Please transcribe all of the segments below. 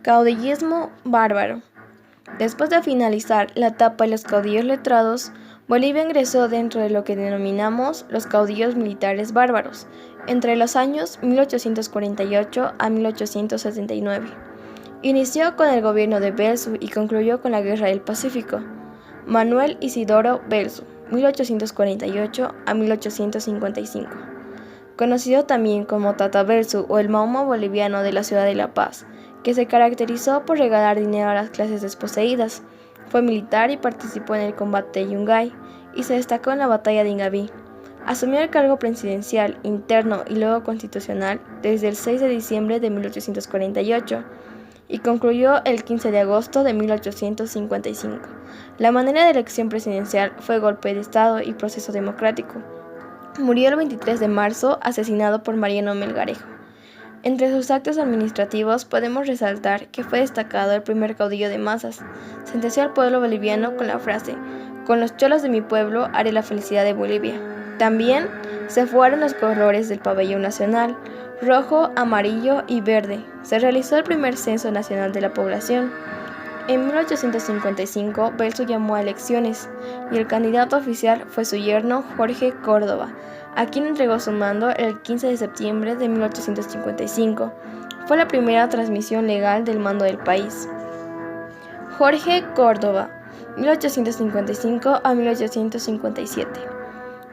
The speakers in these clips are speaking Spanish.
Caudillismo bárbaro. Después de finalizar la etapa de los caudillos letrados, Bolivia ingresó dentro de lo que denominamos los caudillos militares bárbaros, entre los años 1848 a 1879. Inició con el gobierno de Belzu y concluyó con la Guerra del Pacífico. Manuel Isidoro Belzu, 1848 a 1855. Conocido también como Tata Belzu o el Mahoma boliviano de la ciudad de La Paz, que se caracterizó por regalar dinero a las clases desposeídas. Fue militar y participó en el combate de Yungay y se destacó en la batalla de Ingaví. Asumió el cargo presidencial, interno y luego constitucional desde el 6 de diciembre de 1848 y concluyó el 15 de agosto de 1855. La manera de elección presidencial fue golpe de Estado y proceso democrático. Murió el 23 de marzo asesinado por Mariano Melgarejo. Entre sus actos administrativos podemos resaltar que fue destacado el primer caudillo de masas. Sentenció al pueblo boliviano con la frase: "Con los cholos de mi pueblo haré la felicidad de Bolivia". También se fueron los colores del pabellón nacional, rojo, amarillo y verde. Se realizó el primer censo nacional de la población. En 1855, Belzu llamó a elecciones y el candidato oficial fue su yerno Jorge Córdoba, a quien entregó su mando el 15 de septiembre de 1855. Fue la primera transmisión legal del mando del país. Jorge Córdoba, 1855 a 1857.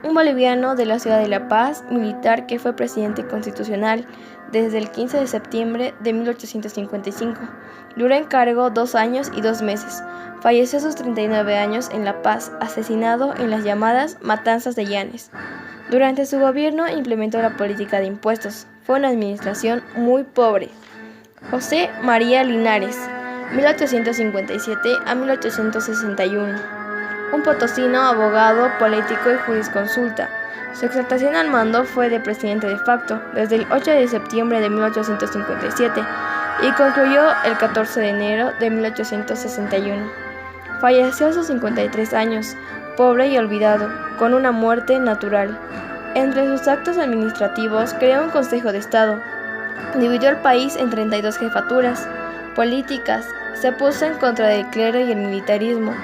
Un boliviano de la ciudad de La Paz, militar que fue presidente constitucional desde el 15 de septiembre de 1855. Duró en cargo 2 años y 2 meses. Falleció a sus 39 años en La Paz, asesinado en las llamadas Matanzas de Llanes. Durante su gobierno implementó la política de impuestos. Fue una administración muy pobre. José María Linares, 1857 a 1861. Un potosino, abogado, político y jurisconsulta. Su exaltación al mando fue de presidente de facto desde el 8 de septiembre de 1857 y concluyó el 14 de enero de 1861. Falleció a sus 53 años, pobre y olvidado, con una muerte natural. Entre sus actos administrativos creó un Consejo de Estado. Dividió el país en 32 jefaturas políticas. Se puso en contra del clero y el militarismo.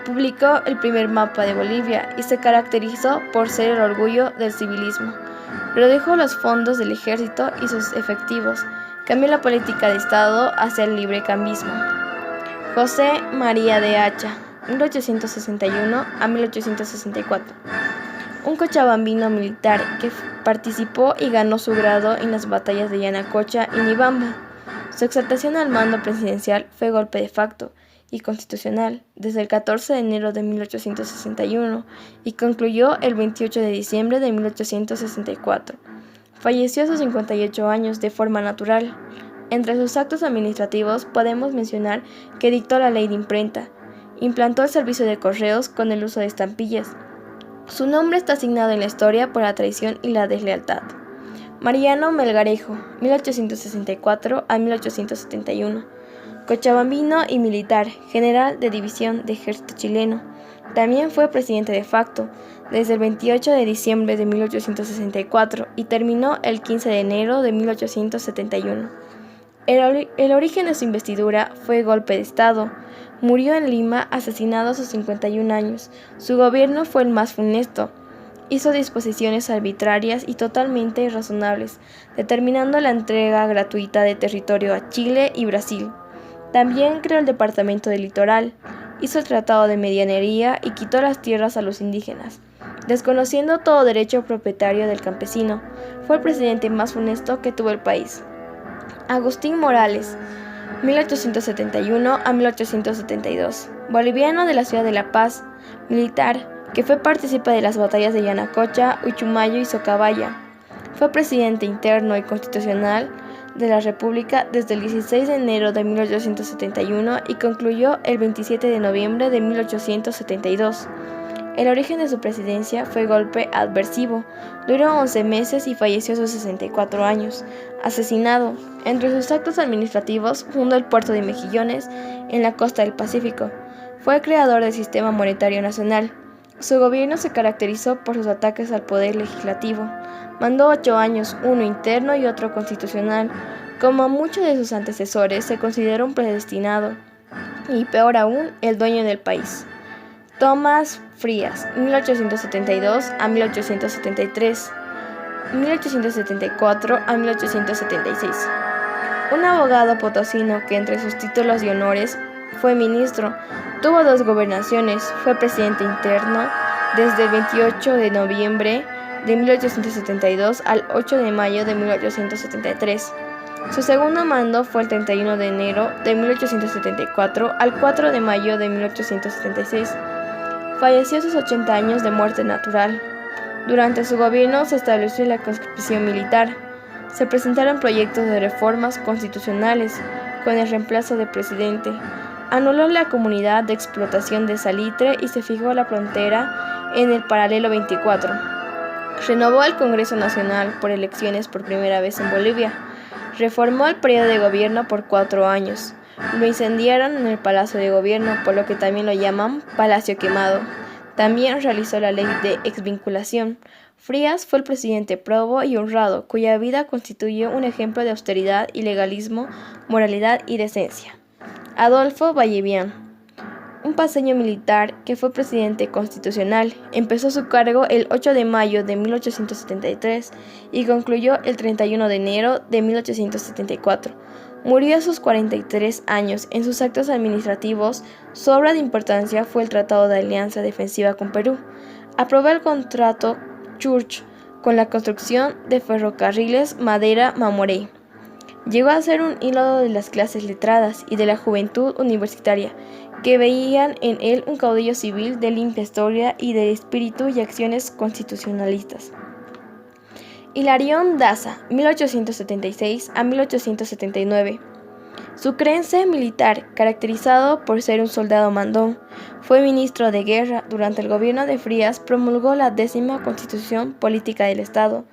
Publicó el primer mapa de Bolivia y se caracterizó por ser el orgullo del civilismo. Redujo los fondos del ejército y sus efectivos. Cambió la política de Estado hacia el librecambismo. José María de Hacha, 1861 a 1864. Un cochabambino militar que participó y ganó su grado en las batallas de Yanacocha y Nibamba. Su exaltación al mando presidencial fue golpe de facto y constitucional desde el 14 de enero de 1861 y concluyó el 28 de diciembre de 1864. Falleció a sus 58 años de forma natural. Entre sus actos administrativos podemos mencionar que dictó la ley de imprenta, implantó el servicio de correos con el uso de estampillas. Su nombre está asignado en la historia por la traición y la deslealtad. Mariano Melgarejo, 1864 a 1871. Cochabambino y militar, general de división de ejército chileno. También fue presidente de facto desde el 28 de diciembre de 1864 y terminó el 15 de enero de 1871. El origen de su investidura fue golpe de Estado. Murió en Lima asesinado a sus 51 años. Su gobierno fue el más funesto. Hizo disposiciones arbitrarias y totalmente irrazonables, determinando la entrega gratuita de territorio a Chile y Brasil. También creó el Departamento del Litoral, hizo el Tratado de Medianería y quitó las tierras a los indígenas, desconociendo todo derecho propietario del campesino. Fue el presidente más funesto que tuvo el país. Agustín Morales, 1871 a 1872, boliviano de la ciudad de La Paz, militar, que fue partícipe de las batallas de Yanacocha, Uchumayo y Socabaya. Fue presidente interno y constitucional de la República desde el 16 de enero de 1871 y concluyó el 27 de noviembre de 1872. El origen de su presidencia fue golpe adversivo. Duró 11 meses y falleció a sus 64 años. Asesinado. Entre sus actos administrativos fundó el puerto de Mejillones en la costa del Pacífico. Fue el creador del sistema monetario nacional. Su gobierno se caracterizó por sus ataques al poder legislativo. Mandó 8 años, uno interno y otro constitucional. Como muchos de sus antecesores, se consideró un predestinado y, peor aún, el dueño del país. Tomás Frías, 1872 a 1873, 1874 a 1876. Un abogado potosino que entre sus títulos y honores fue ministro, tuvo 2 gobernaciones, fue presidente interno desde el 28 de noviembre de 1872 al 8 de mayo de 1873. Su segundo mando fue el 31 de enero de 1874 al 4 de mayo de 1876. Falleció a sus 80 años de muerte natural. Durante su gobierno se estableció la conscripción militar. Se presentaron proyectos de reformas constitucionales con el reemplazo del presidente. Anuló la comunidad de explotación de salitre y se fijó la frontera en el paralelo 24. Renovó el Congreso Nacional por elecciones por primera vez en Bolivia. Reformó el periodo de gobierno por 4 años. Lo incendiaron en el Palacio de Gobierno, por lo que también lo llaman Palacio Quemado. También realizó la ley de exvinculación. Frías fue el presidente probo y honrado, cuya vida constituyó un ejemplo de austeridad y legalismo, moralidad y decencia. Adolfo Vallivian, un paceño militar que fue presidente constitucional, empezó su cargo el 8 de mayo de 1873 y concluyó el 31 de enero de 1874. Murió a sus 43 años. En sus actos administrativos, su obra de importancia fue el Tratado de Alianza Defensiva con Perú. Aprobó el contrato Church con la construcción de ferrocarriles Madera-Mamoré. Llegó a ser un ídolo de las clases letradas y de la juventud universitaria, que veían en él un caudillo civil de limpia historia y de espíritu y acciones constitucionalistas. Hilarión Daza, 1876 a 1879. Sucrense militar, caracterizado por ser un soldado mandón, fue ministro de guerra. Durante el gobierno de Frías promulgó la 10ª Constitución Política del Estado.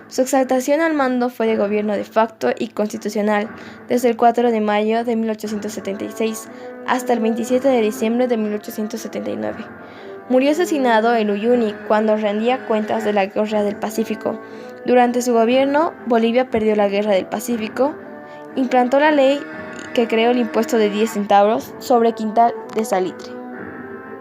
Su exaltación al mando fue de gobierno de facto y constitucional desde el 4 de mayo de 1876 hasta el 27 de diciembre de 1879. Murió asesinado en Uyuni cuando rendía cuentas de la Guerra del Pacífico. Durante su gobierno, Bolivia perdió la Guerra del Pacífico, implantó la ley que creó el impuesto de 10 centavos sobre quintal de salitre.